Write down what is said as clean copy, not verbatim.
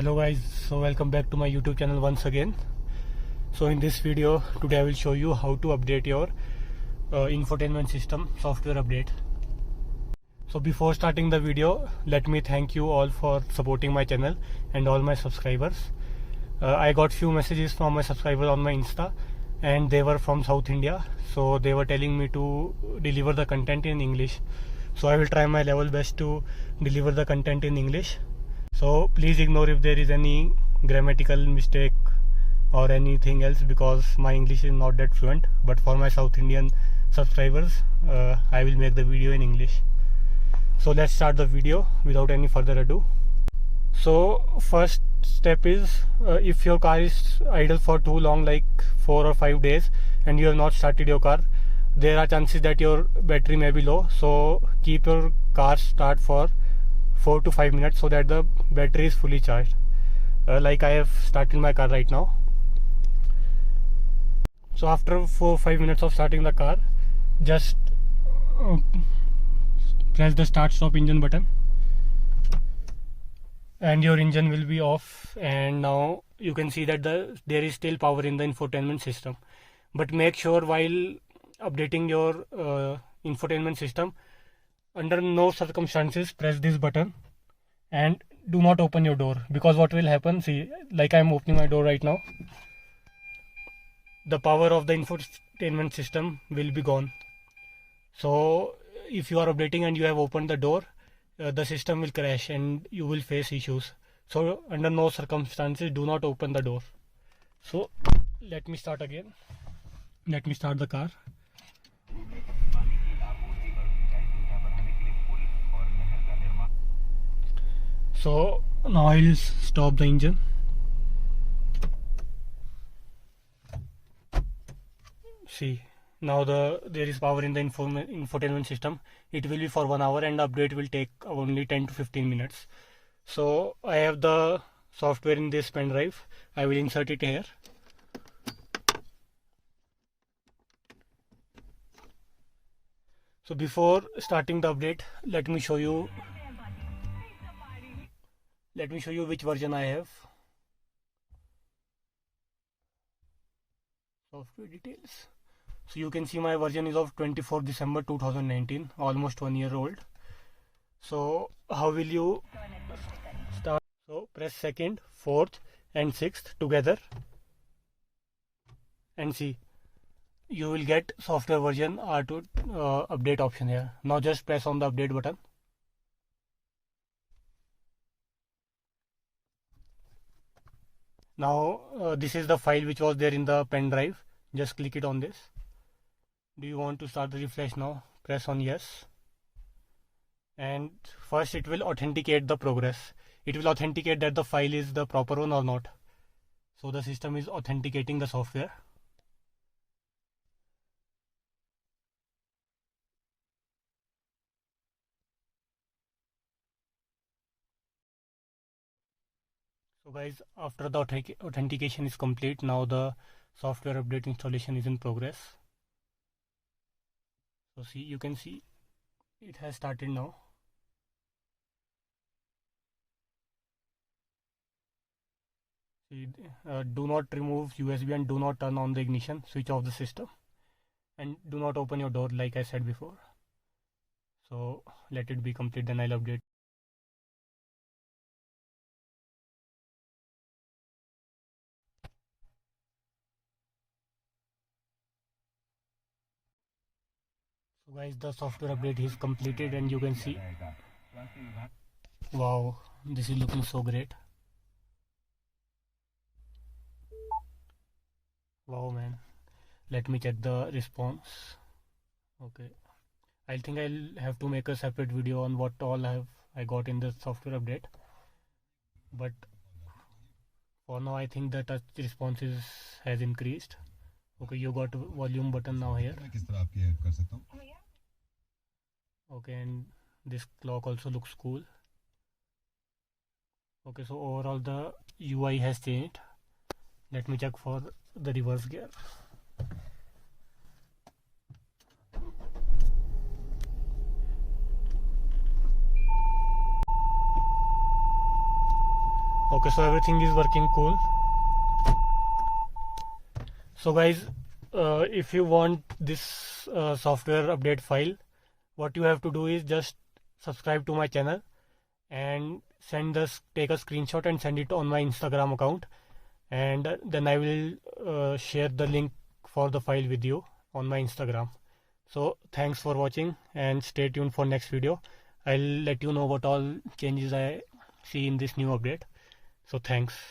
Hello guys, so welcome back to my YouTube channel once again. So in this video today I will show you how to update your infotainment system software update. So before starting the video, let me thank you all for supporting my channel and all my subscribers. I got few messages from my subscribers on my Insta and they were from South India, so they were telling me to deliver the content in English. So I will try my level best to deliver the content in English. So please ignore if there is any grammatical mistake or anything else, because my English is not that fluent. But for my South Indian subscribers, I will make the video in English. So let's start the video without any further ado. So first step is, if your car is idle for too long, like 4 or 5 days, and you have not started your car, there are chances that your battery may be low. So keep your car start for 4 to 5 minutes so that the battery is fully charged. Like I have started my car right now. So after 4 or 5 minutes of starting the car, just press the start stop engine button and your engine will be off, and now you can see that there is still power in the infotainment system. But make sure while updating your infotainment system, under no circumstances press this button and do not open your door, because what will happen, see, like I am opening my door right now, the power of the infotainment system will be gone. So if you are updating and you have opened the door, the system will crash and you will face issues. So under no circumstances do not open the door. So let me start again. Let me start the car. So now I will stop the engine. See, now there is power in the infotainment system. It will be for 1 hour and update will take only 10 to 15 minutes. So I have the software in this pen drive. I will insert it here. So before starting the update, let me show you which version I have. Software details. So you can see my version is of 24 December 2019, almost 1 year old. So how will you start? So press 2nd, 4th and 6th together and see, you will get software version R2 update option here. Now just press on the update button. Now this is the file which was there in the pen drive. Just click it on this. Do you want to start the refresh now? Press on yes. And first it will authenticate the progress. It will authenticate that the file is the proper one or not. So the system is authenticating the software. So guys, after the authentication is complete, now the software update installation is in progress. So see, you can see it has started now. See, do not remove USB and do not turn on the ignition, switch off the system, and do not open your door like I said before. So let it be complete, then I'll update. So guys, the software update is completed and you can see, wow, this is looking so great. Wow man, let me check the response. Okay, I think I'll have to make a separate video on what all I got in the software update, but for now I think the touch responses has increased. Okay, you got volume button now here. Okay, and this clock also looks cool. Okay, so overall the UI has changed. Let me check for the reverse gear. Okay, so everything is working cool. So guys, if you want this software update file, what you have to do is just subscribe to my channel and take a screenshot and send it on my Instagram account, and then I will share the link for the file with you on my Instagram. So thanks for watching and stay tuned for next video. I'll let you know what all changes I see in this new update. So thanks.